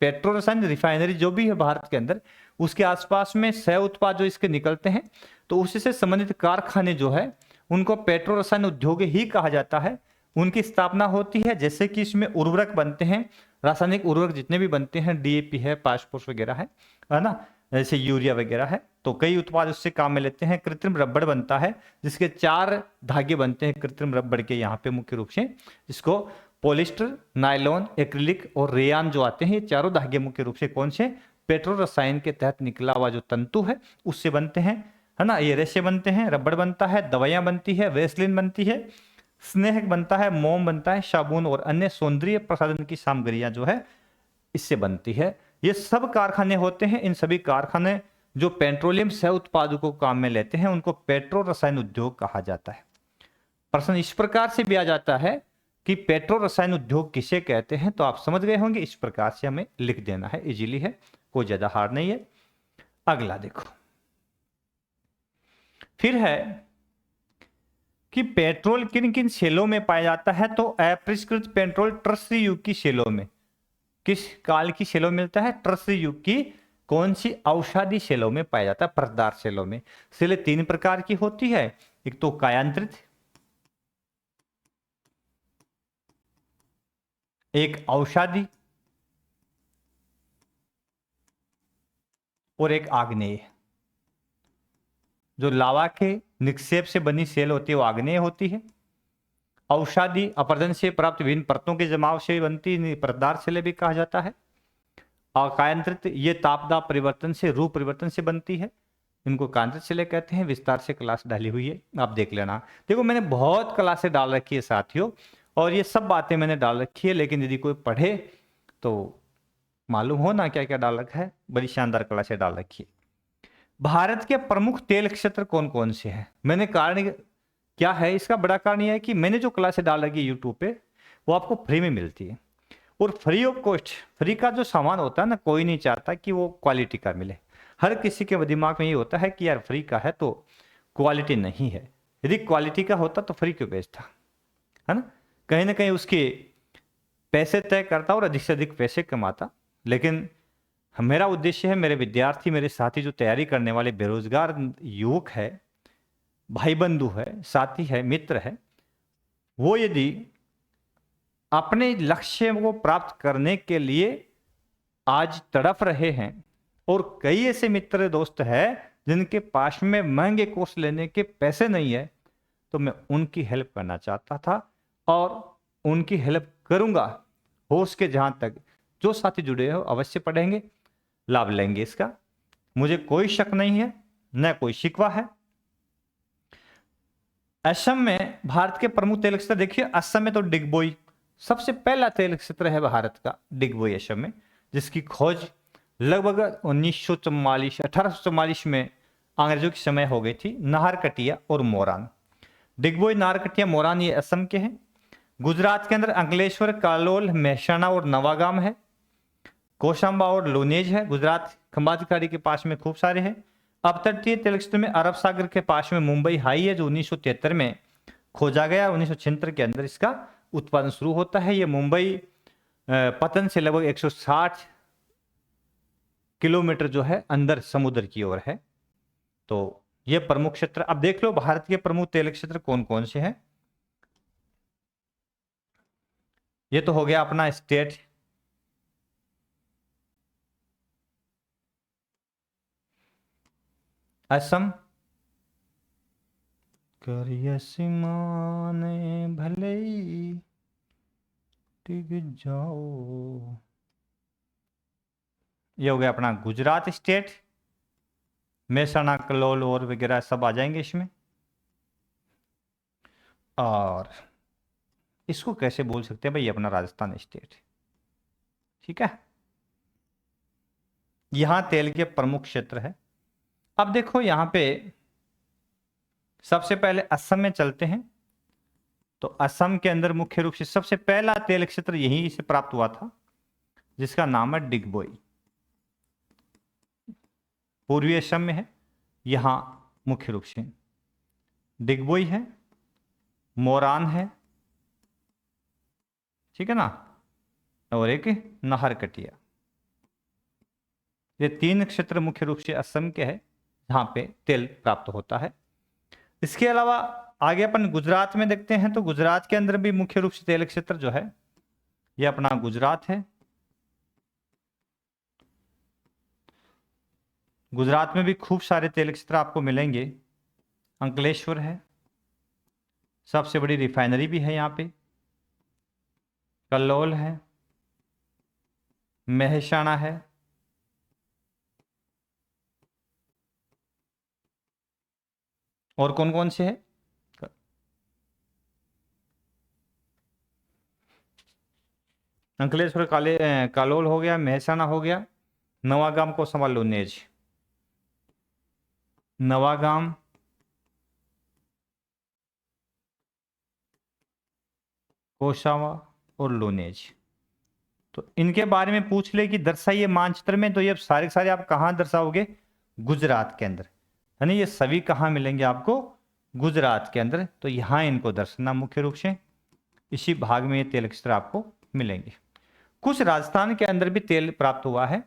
पेट्रो रसायन रिफाइनरी जो भी है भारत के अंदर, उसके आसपास में सह उत्पाद जो इसके निकलते हैं, तो उसी से संबंधित कारखाने जो है उनको पेट्रो रसायन उद्योग ही कहा जाता है। उनकी स्थापना होती है। जैसे कि इसमें उर्वरक बनते हैं, रासायनिक उर्वरक जितने भी बनते हैं, डीएपी है, फास्फोरस वगैरह है ना, जैसे यूरिया वगैरह है, तो कई उत्पाद उससे काम में लेते हैं। कृत्रिम रबड़ बनता है जिसके 4 धागे बनते हैं कृत्रिम रबड़ के यहाँ पे मुख्य रूप से, जिसको पॉलिस्टर, नायलॉन, एक्रिलिक और रेयान जो आते हैं, ये चारों धागे मुख्य रूप से कौन से, पेट्रो रसायन के तहत निकला हुआ जो तंतु है उससे बनते हैं, है ना। ये रेशे बनते हैं, रबड़ बनता है, दवाइयां बनती है, वेस्लिन बनती है, स्नेहक बनता है, मोम बनता है, साबुन और अन्य सौंदर्य प्रसाधन की सामग्रियां जो है इससे बनती है। ये सब कारखाने होते हैं। इन सभी कारखाने जो पेट्रोलियम सह उत्पादों को काम में लेते हैं उनको पेट्रो रसायन उद्योग कहा जाता है। प्रश्न इस प्रकार से भी आ जाता है कि पेट्रो रसायन उद्योग किसे कहते हैं, तो आप समझ गए होंगे। इस प्रकार से हमें लिख देना है, इजीली है, कोई ज्यादा हार्ड नहीं है। अगला देखो, फिर है कि पेट्रोल किन किन सेलों में पाया जाता है। तो अपरिष्कृत पेट्रोल ट्रस्री युग की सेलों में, किस काल की सेलों में मिलता है, ट्रस्री युग की कौन सी औषधि सेलों में पाया जाता है, परतदार सेलों में। सेलें 3 प्रकार की होती है, एक तो कायांत्रित, एक औषधि और एक आग्नेय। जो लावा के निक्षेप से बनी सेल होती है वो आग्नेय होती है। औषधि अपरदन से प्राप्त विभिन्न परतों के जमाव से बनती परतदार सेलें भी कहा जाता है। और कायांत्रित ये तापदाब परिवर्तन से, रूप परिवर्तन से बनती है, इनको कायांत्रित सेलें कहते हैं। विस्तार से क्लास डाली हुई है, आप देख लेना। देखो मैंने बहुत क्लासें डाल रखी है साथियों, और ये सब बातें मैंने डाल रखी है, लेकिन यदि कोई पढ़े तो मालूम हो ना क्या क्या डाल रखा है। बड़ी शानदार क्लासें डाल रखी है। भारत के प्रमुख तेल क्षेत्र कौन कौन से हैं, मैंने कारण क्या है इसका, बड़ा कारण यह है कि मैंने जो क्लासें डाल रखी है यूट्यूब पे वो आपको फ्री में मिलती है, और फ्री ऑफ कॉस्ट। फ्री का जो सामान होता है ना, कोई नहीं चाहता कि वो क्वालिटी का मिले। हर किसी के दिमाग में ये होता है कि यार फ्री का है तो क्वालिटी नहीं है। यदि क्वालिटी का होता तो फ्री क्यों बेचता, है ना कहीं उसके पैसे तय करता और अधिक से अधिक पैसे कमाता। लेकिन मेरा उद्देश्य है, मेरे विद्यार्थी, मेरे साथी, जो तैयारी करने वाले बेरोजगार युवक है, भाई बंधु है, साथी है, मित्र है, वो यदि अपने लक्ष्य को प्राप्त करने के लिए आज तड़प रहे हैं, और कई ऐसे मित्र दोस्त हैं जिनके पास में महंगे कोर्स लेने के पैसे नहीं है, तो मैं उनकी हेल्प करना चाहता था और उनकी हेल्प करूंगा। हो सके जहां तक जो साथी जुड़े हो अवश्य पढ़ेंगे, लाभ लेंगे इसका, मुझे कोई शक नहीं है, न कोई शिकवा है। असम में भारत के प्रमुख तेल क्षेत्र देखिए, असम में तो डिगबोई सबसे पहला तेल क्षेत्र है भारत का, डिगबोई असम में, जिसकी खोज लगभग 1844 में अंग्रेजों के समय हो गई थी। नाहरकटिया और मोरान, डिगबोई, नाहरकटिया, मोरान ये असम के हैं। गुजरात के अंदर अंकलेश्वर, कालोल, महसाणा और नवागाम है। कोशांबा और लोनेज है। गुजरात खंबातखाड़ी के पास में खूब सारे हैं। अपतटीय तेल क्षेत्र में अरब सागर के पास में मुंबई हाई है, जो 1973 में खोजा गया। 1976 के अंदर इसका उत्पादन शुरू होता है। ये मुंबई पतन से लगभग 160 किलोमीटर जो है अंदर समुद्र की ओर है। तो ये प्रमुख क्षेत्र। अब देख लो भारत के प्रमुख तेल क्षेत्र कौन कौन से हैं। ये तो हो गया अपना स्टेट, असम, करिया सिमाने भले टिक जाओ, ये हो गया अपना गुजरात स्टेट, मेहसाणा, कलोल और वगैरह सब आ जाएंगे इसमें। और इसको कैसे बोल सकते हैं भाई, अपना राजस्थान स्टेट, ठीक है। यहां तेल के प्रमुख क्षेत्र है। अब देखो यहां पे सबसे पहले असम में चलते हैं। तो असम के अंदर मुख्य रूप से सबसे पहला तेल क्षेत्र यहीं से प्राप्त हुआ था, जिसका नाम है डिगबोई। पूर्वी असम में है, यहां मुख्य रूप से डिगबोई है, मोरान है, ठीक है ना, और एक नाहरकटिया। ये तीन क्षेत्र मुख्य रूप से असम के हैं जहां पे तेल प्राप्त होता है। इसके अलावा आगे अपन गुजरात में देखते हैं। तो गुजरात के अंदर भी मुख्य रूप से तेल क्षेत्र जो है ये अपना गुजरात है। गुजरात में भी खूब सारे तेल क्षेत्र आपको मिलेंगे। अंकलेश्वर है, सबसे बड़ी रिफाइनरी भी है यहाँ पे। कल्लोल है, मेहसाणा है, और कौन कौन से है? अंकलेश्वर, कालोल हो गया, मेहसाणा हो गया, नवागाम को संभाल लूनेज, नवागाम, कोसावा और लूनेज। तो इनके बारे में पूछ ले कि दर्शाइए मानचित्र में, तो ये सारे सारे आप कहाँ दर्शाओगे? गुजरात के अंदर, यानी ये सभी कहाँ मिलेंगे आपको? गुजरात के अंदर। तो यहाँ इनको दर्शाना मुख्य रूप से, इसी भाग में ये तेल क्षेत्र आपको मिलेंगे। कुछ राजस्थान के अंदर भी तेल प्राप्त हुआ है।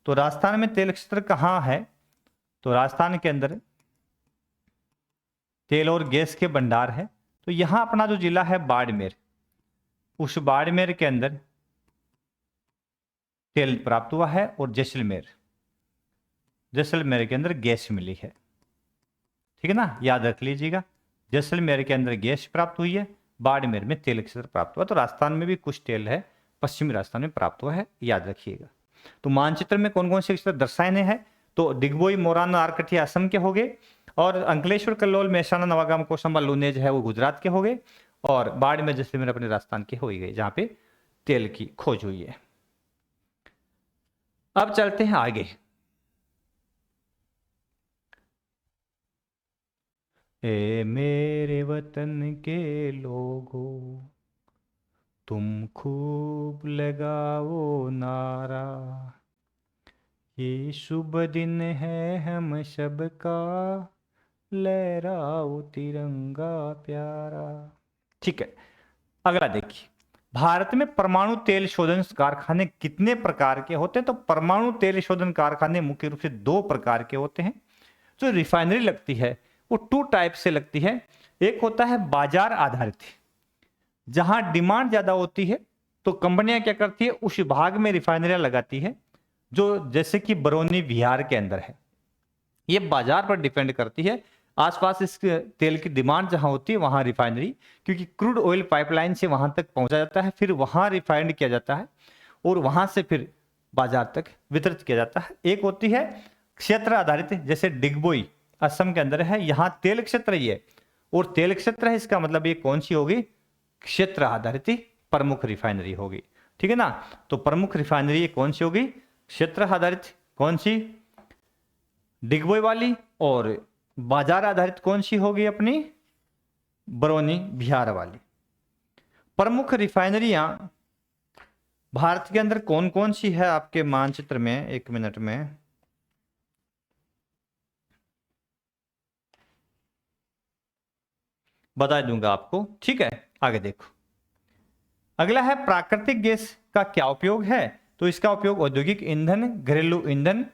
तो राजस्थान में तेल क्षेत्र कहाँ है? तो राजस्थान के अंदर तेल और गैस के भंडार है। तो यहां अपना जो जिला है बाड़मेर, उस बाड़मेर के अंदर तेल प्राप्त हुआ है। और जैसलमेर, जैसलमेर के अंदर गैस मिली है, ठीक है ना, याद रख लीजिएगा। जैसलमेर के अंदर गैस प्राप्त हुई है, बाड़मेर में तेल क्षेत्र प्राप्त हुआ। तो राजस्थान में भी कुछ तेल है, पश्चिमी राजस्थान में प्राप्त हुआ है, याद रखिएगा। तो मानचित्र में कौन कौन से क्षेत्र दर्शाए हैं? तो डिगबोई, मोरान, नारकटिया असम के हो गए, और अंकलेश्वर, कल्लोल, मेहसाणा, नवागाम, कोसंबा, लूनेज है वो गुजरात के हो गए, और बाड़मेर, जैसलमेर अपने राजस्थान के हो ही गए जहां पे तेल की खोज हुई है। अब चलते हैं आगे। ए मेरे वतन के लोगों, तुम खूब लगाओ नारा, ये शुभ दिन है हम सबका, लहराओ तिरंगा प्यारा। ठीक है, अगला देखिए, भारत में परमाणु तेल शोधन कारखाने कितने प्रकार के होते हैं? तो परमाणु तेल शोधन कारखाने मुख्य रूप से दो प्रकार के होते हैं। जो रिफाइनरी लगती है वो टू टाइप से लगती है। एक होता है बाजार आधारित, जहां डिमांड ज्यादा होती है तो कंपनियां क्या करती है, उस भाग में रिफाइनरियां लगाती है, जो जैसे कि बरौनी बिहार के अंदर है। ये बाजार पर डिपेंड करती है, आसपास इस तेल की डिमांड जहां होती है वहां रिफाइनरी, क्योंकि क्रूड ऑयल पाइपलाइन से वहां तक पहुंचा जाता है, फिर वहां रिफाइंड किया जाता है, और वहां से फिर बाजार तक वितरित किया जाता है। एक होती है क्षेत्र आधारित, जैसे डिगबोई असम के अंदर है, यहाँ तेल क्षेत्र ही है और तेल क्षेत्र है, इसका मतलब ये कौन सी होगी? क्षेत्र आधारित प्रमुख रिफाइनरी होगी, ठीक है ना। तो प्रमुख रिफाइनरी कौन सी होगी? क्षेत्र आधारित, कौन सी? डिगबोई वाली। और बाजार आधारित कौन सी होगी? अपनी बरौनी बिहार वाली। प्रमुख रिफाइनरियां भारत के अंदर कौन कौन सी है आपके मानचित्र में? एक मिनट में बता दूंगा आपको, ठीक है। आगे देखो, अगला है प्राकृतिक गैस का क्या उपयोग है? तो इसका उपयोग औद्योगिक ईंधन, घरेलू ईंधन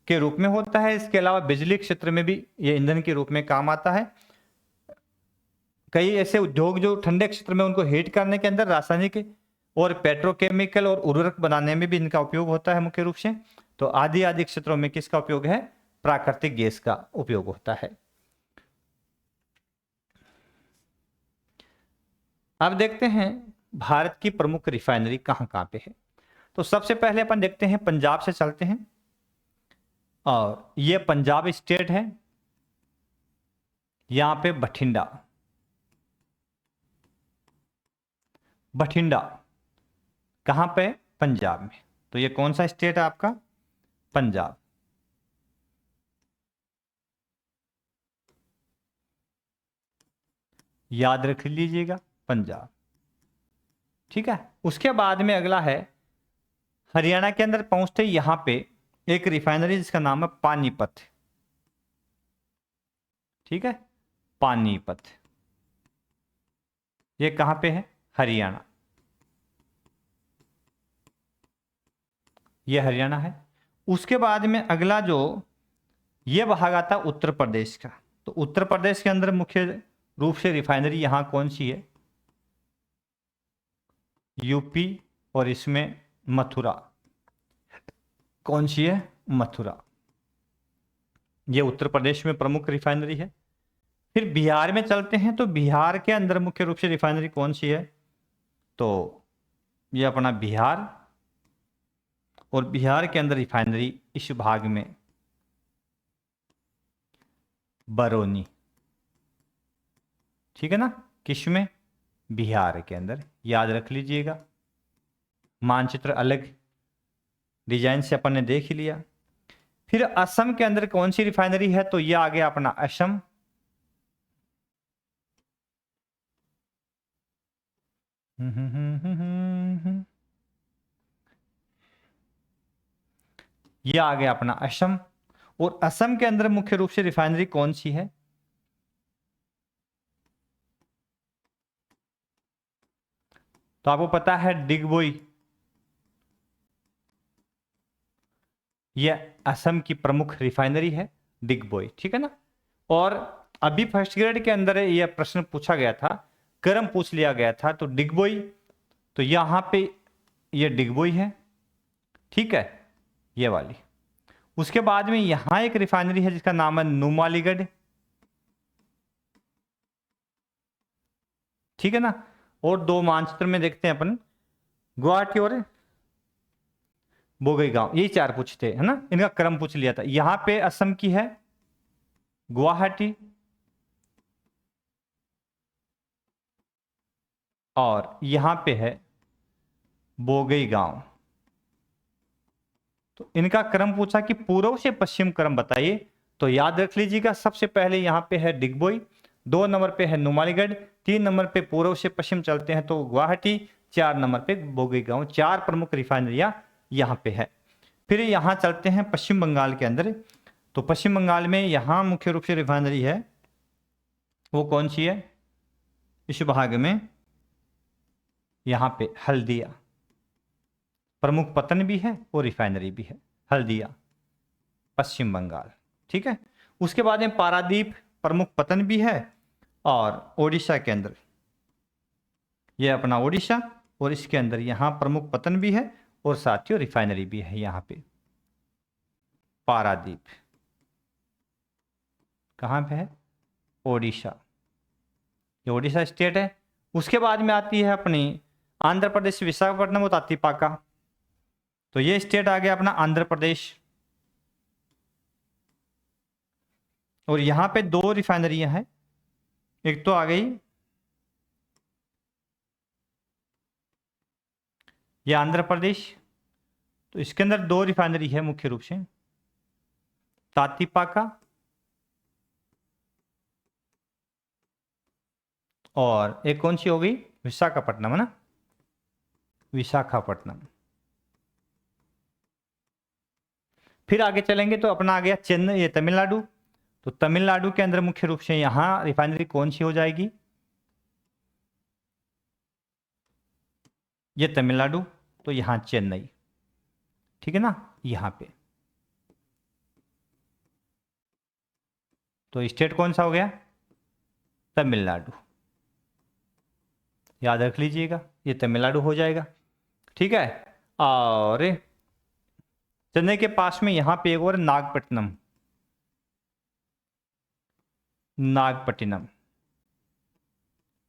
के रूप में होता है। इसके अलावा बिजली क्षेत्र में भी ये ईंधन के रूप में काम आता है। कई ऐसे उद्योग जो ठंडे क्षेत्र में, उनको हीट करने के अंदर रासायनिक और पेट्रोकेमिकल और उर्वरक बनाने में भी इनका उपयोग होता है मुख्य रूप से। तो आदि आदि क्षेत्रों में किसका उपयोग है? प्राकृतिक गैस का उपयोग होता है। अब देखते हैं भारत की प्रमुख रिफाइनरी कहां कहां पे है। तो सबसे पहले अपन देखते हैं, पंजाब से चलते हैं, और ये पंजाब स्टेट है। यहां पे बठिंडा, बठिंडा कहां पे? पंजाब में। तो ये कौन सा स्टेट है आपका? पंजाब। याद रख लीजिएगा, पंजाब। ठीक है। उसके बाद में अगला है, हरियाणा के अंदर पहुंचते यहां पे एक रिफाइनरी जिसका नाम है पानीपत। ठीक है, पानीपत। ये कहां पे है? हरियाणा। ये हरियाणा है। उसके बाद में अगला जो ये भाग आता उत्तर प्रदेश का, तो उत्तर प्रदेश के अंदर मुख्य रूप से रिफाइनरी यहां कौन सी है? यूपी, और इसमें मथुरा। कौन सी है? मथुरा। ये उत्तर प्रदेश में प्रमुख रिफाइनरी है। फिर बिहार में चलते हैं, तो बिहार के अंदर मुख्य रूप से रिफाइनरी कौन सी है? तो ये अपना बिहार, और बिहार के अंदर रिफाइनरी इस भाग में बरौनी। ठीक है ना, किस में? बिहार के अंदर। याद रख लीजिएगा, मानचित्र अलग डिजाइन से अपन ने देख ही लिया। फिर असम के अंदर कौन सी रिफाइनरी है? तो ये आ गया अपना असम। ये आ गया अपना असम। और असम के अंदर मुख्य रूप से रिफाइनरी कौन सी है? तो आपको पता है डिगबोई, यह असम की प्रमुख रिफाइनरी है, डिगबोई। ठीक है ना। और अभी फर्स्ट ग्रेड के अंदर यह प्रश्न पूछा गया था, क्रम पूछ लिया गया था, तो डिगबोई, तो यहां पे ये डिगबोई है। ठीक है, ये वाली। उसके बाद में यहां एक रिफाइनरी है जिसका नाम है नुमालीगढ़। ठीक है ना। और दो मानचित्र में देखते हैं अपन, गुवाहाटी और बोगईगांव, यही चार पूछते हैं, है ना। इनका क्रम पूछ लिया था। यहां पे असम की है गुवाहाटी, और यहां पे है बोगईगांव। तो इनका क्रम पूछा कि पूर्व से पश्चिम क्रम बताइए। तो याद रख लीजिएगा, सबसे पहले यहां पे है डिगबोई, 2 नंबर पे है नुमालीगढ़, 3 नंबर पे पूर्व से पश्चिम चलते हैं तो गुवाहाटी, 4 नंबर पे बोगईगांव। 4 प्रमुख रिफाइनरियां यहां पे है। फिर यहां चलते हैं पश्चिम बंगाल के अंदर, तो पश्चिम बंगाल में यहां मुख्य रूप से रिफाइनरी है, वो कौन सी है? इस भाग में यहां पे हल्दिया, प्रमुख पतन भी है और रिफाइनरी भी है, हल्दिया, पश्चिम बंगाल। ठीक है। उसके बाद में पारादीप, प्रमुख पतन भी है, और ओडिशा के अंदर यह अपना ओडिशा, और इसके अंदर यहां प्रमुख पतन भी है और साथियों रिफाइनरी भी है यहां पे पारादीप। कहां पे है? ओडिशा। ये ओडिशा स्टेट है। उसके बाद में आती है अपनी आंध्र प्रदेश, विशाखापट्टनम और तातीपाका। तो ये स्टेट आ गया अपना आंध्र प्रदेश। और यहां पे 2 रिफाइनरियां हैं, एक तो आ गई ये आंध्र प्रदेश, तो इसके अंदर 2 रिफाइनरी है मुख्य रूप से, तातीपाका और एक कौन सी हो गई? विशाखापट्टनम, है ना, विशाखापट्टनम। फिर आगे चलेंगे तो अपना आ गया चेन्नई, ये तमिलनाडु। तो तमिलनाडु के अंदर मुख्य रूप से यहां रिफाइनरी कौन सी हो जाएगी? ये तमिलनाडु, तो यहां चेन्नई। ठीक है ना, यहां पे। तो स्टेट कौन सा हो गया? तमिलनाडु। याद रख लीजिएगा, ये तमिलनाडु हो जाएगा। ठीक है। और चेन्नई के पास में यहां पे एक और नागपट्टनम, नागपट्टिनम,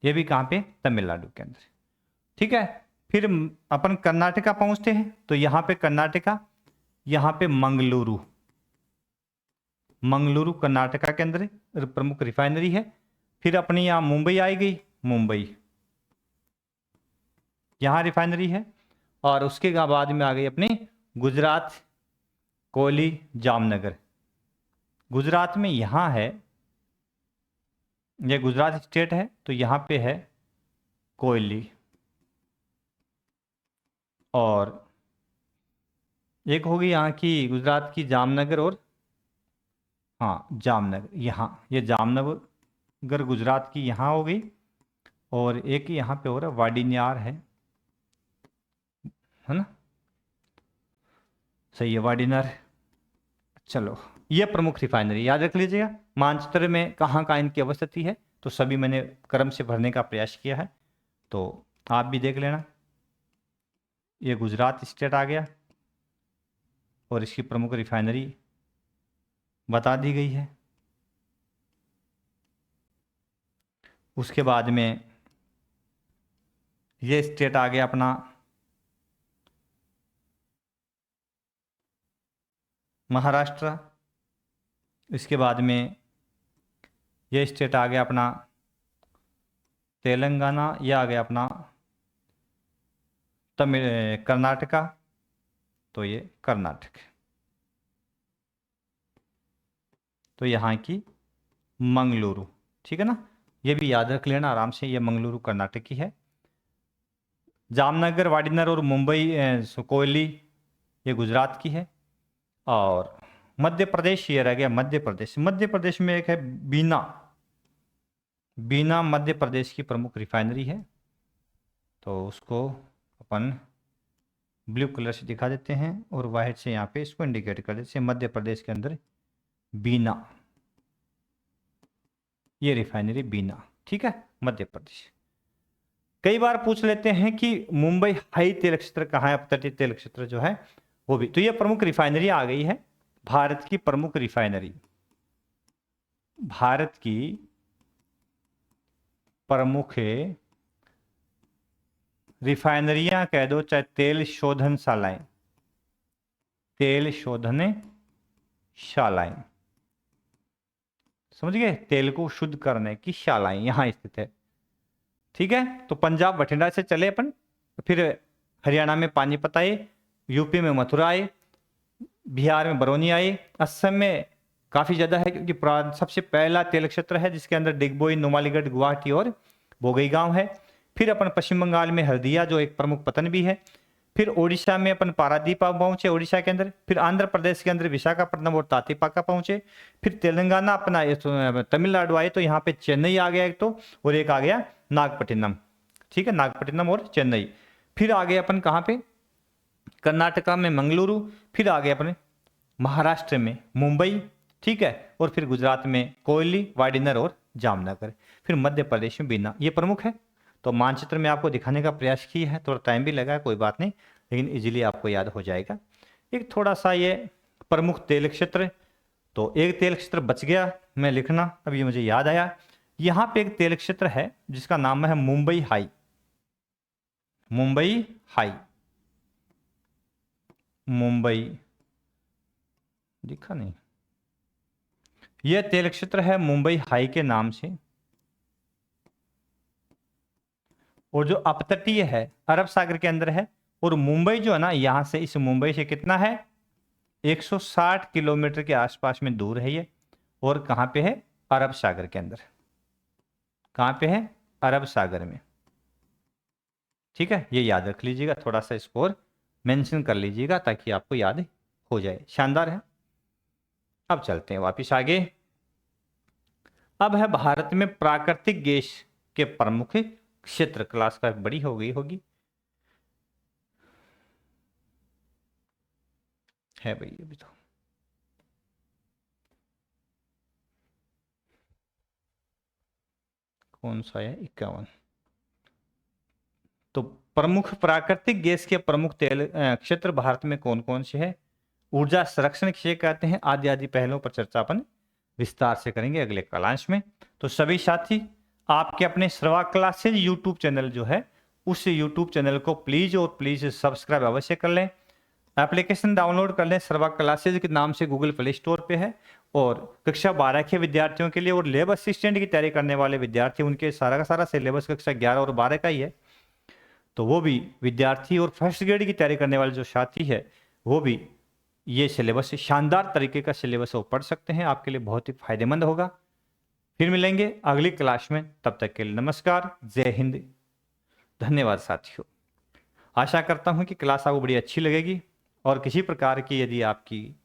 ये भी कहां पे? तमिलनाडु के अंदर। ठीक है। फिर अपन कर्नाटका पहुंचते हैं, तो यहां पे कर्नाटका, यहां पे मंगलुरु, मंगलुरु कर्नाटका के अंदर प्रमुख रिफाइनरी है। फिर अपनी यहां मुंबई आई गई, मुंबई, यहां रिफाइनरी है। और उसके बाद में आ गई अपनी गुजरात, कोयली, जामनगर। गुजरात में यहाँ है, ये गुजरात स्टेट है तो यहाँ पे है कोयली, और एक होगी यहाँ की गुजरात की जामनगर, और हाँ जामनगर, यहाँ ये जामनगर गुजरात की यहाँ हो गई, और एक यहाँ पे हो रहा वाडीनार है ना, सही है वाडीनार। चलो ये प्रमुख रिफाइनरी याद रख लीजिएगा। मानचित्र में कहाँ कहाँ इनकी अवस्थिति है तो सभी मैंने क्रम से भरने का प्रयास किया है, तो आप भी देख लेना। ये गुजरात स्टेट आ गया और इसकी प्रमुख रिफाइनरी बता दी गई है। उसके बाद में ये स्टेट आ गया अपना महाराष्ट्र। इसके बाद में ये स्टेट आ गया अपना तेलंगाना, ये आ गया अपना तमिल कर्नाटका, तो ये कर्नाटक, तो यहाँ की मंगलुरु, ठीक है ना, ये भी याद रख लेना आराम से, ये मंगलुरु कर्नाटक की है। जामनगर, वाडीनार और मुंबई कोयली ये गुजरात की है। और मध्य प्रदेश ये रह गया मध्य प्रदेश। मध्य प्रदेश में एक है बीना, बीना मध्य प्रदेश की प्रमुख रिफाइनरी है, तो उसको अपन ब्लू कलर से दिखा देते हैं और वाइट से यहाँ पे इसको इंडिकेट कर देते हैं। मध्य प्रदेश के अंदर बीना, ये रिफाइनरी बीना, ठीक है, मध्य प्रदेश। कई बार पूछ लेते हैं कि मुंबई हाई तेल क्षेत्र कहाँ है, अपतटीय तेल क्षेत्र जो है वो भी, तो ये प्रमुख रिफाइनरी आ गई है, भारत की प्रमुख रिफाइनरी, भारत की प्रमुख रिफाइनरियां कह दो, चाहे तेल शोधनशालाएं, तेल शोधनशालाएं, समझ गए, तेल को शुद्ध करने की शालाएं यहां स्थित है, ठीक है। तो पंजाब बठिंडा से चले अपन, फिर हरियाणा में पानीपत आए, यूपी में मथुरा आए, बिहार में बरौनी आए, असम में काफी ज्यादा है क्योंकि सबसे पहला तेल क्षेत्र है जिसके अंदर डिगबोई, नुमालीगढ़, गुवाहाटी और बोगईगांव है। फिर अपन पश्चिम बंगाल में हल्दिया जो एक प्रमुख पतन भी है, फिर ओडिशा में अपन पारादीप पहुंचे ओडिशा के अंदर, फिर आंध्र प्रदेश के अंदर विशाखापट्टनम और तातीपाका पहुंचे, फिर तेलंगाना अपना तमिलनाडु आए तो यहाँ पे चेन्नई आ गया एक तो, और एक आ गया नागपट्टिनम, ठीक है, नागपट्टिनम और चेन्नई। फिर आ गए अपन कहाँ पे, कर्नाटका में मंगलुरु, फिर आ गए अपने महाराष्ट्र में मुंबई, ठीक है, और फिर गुजरात में कोयली, वाडीनार और जामनगर, फिर मध्य प्रदेश में बीना, ये प्रमुख है। तो मानचित्र में आपको दिखाने का प्रयास किया है, थोड़ा टाइम भी लगा है, कोई बात नहीं, लेकिन इजीली आपको याद हो जाएगा। एक थोड़ा सा ये प्रमुख तेल क्षेत्र, तो एक तेल क्षेत्र बच गया मैं लिखना, अभी मुझे याद आया, यहाँ पे एक तेल क्षेत्र है जिसका नाम है मुंबई हाई, मुंबई हाई, मुंबई दिखा नहीं, यह तेल क्षेत्र है मुंबई हाई के नाम से, और जो अपतटीय है अरब सागर के अंदर है, और मुंबई जो है ना यहां से, इस मुंबई से कितना है 160 किलोमीटर के आसपास में दूर है ये, और कहां पे है अरब सागर के अंदर, कहां पे है अरब सागर में, ठीक है, ये याद रख लीजिएगा, थोड़ा सा स्कोर मेंशन कर लीजिएगा ताकि आपको याद हो जाए, शानदार है। अब चलते हैं वापिस आगे। अब है भारत में प्राकृतिक गैस के प्रमुख क्षेत्र, क्लास का बड़ी हो गई होगी, है भाई अभी तो, कौन सा है 51। तो प्रमुख प्राकृतिक गैस के प्रमुख तेल क्षेत्र भारत में कौन कौन से है, ऊर्जा संरक्षण किसे कहते हैं, आदि आदि पहलुओं पर चर्चा अपन विस्तार से करेंगे अगले क्लास में। तो सभी साथी आपके अपने श्रवा क्लासेज यूट्यूब चैनल जो है उस यूट्यूब चैनल को प्लीज और प्लीज सब्सक्राइब अवश्य कर लें, एप्लीकेशन डाउनलोड कर लें, सर्वा क्लासेज के नाम से गूगल प्ले स्टोर पे है, और कक्षा 12 के विद्यार्थियों के लिए और लेब असिस्टेंट की तैयारी करने वाले विद्यार्थी, उनके सारा का सारा सिलेबस कक्षा 11 और 12 का ही है, तो वो भी विद्यार्थी और फर्स्ट ग्रेड की तैयारी करने वाले जो साथी है वो भी ये सिलेबस शानदार तरीके का सिलेबस वो पढ़ सकते हैं, आपके लिए बहुत ही फायदेमंद होगा। फिर मिलेंगे अगली क्लास में, तब तक के लिए नमस्कार, जय हिंद, धन्यवाद साथियों। आशा करता हूं कि क्लास आपको बड़ी अच्छी लगेगी, और किसी प्रकार की यदि आपकी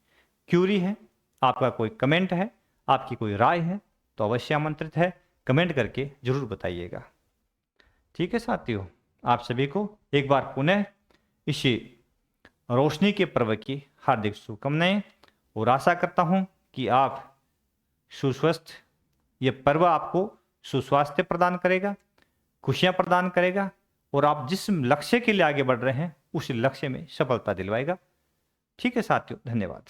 क्यूरी है, आपका कोई कमेंट है, आपकी कोई राय है, तो अवश्य आमंत्रित है, कमेंट करके जरूर बताइएगा। ठीक है साथियों, आप सभी को एक बार पुनः इसी रोशनी के पर्व की हार्दिक शुभकामनाएं, और आशा करता हूं कि आप सुस्वस्थ, ये पर्व आपको सुस्वास्थ्य प्रदान करेगा, खुशियां प्रदान करेगा, और आप जिस लक्ष्य के लिए आगे बढ़ रहे हैं उस लक्ष्य में सफलता दिलवाएगा। ठीक है साथियों, धन्यवाद।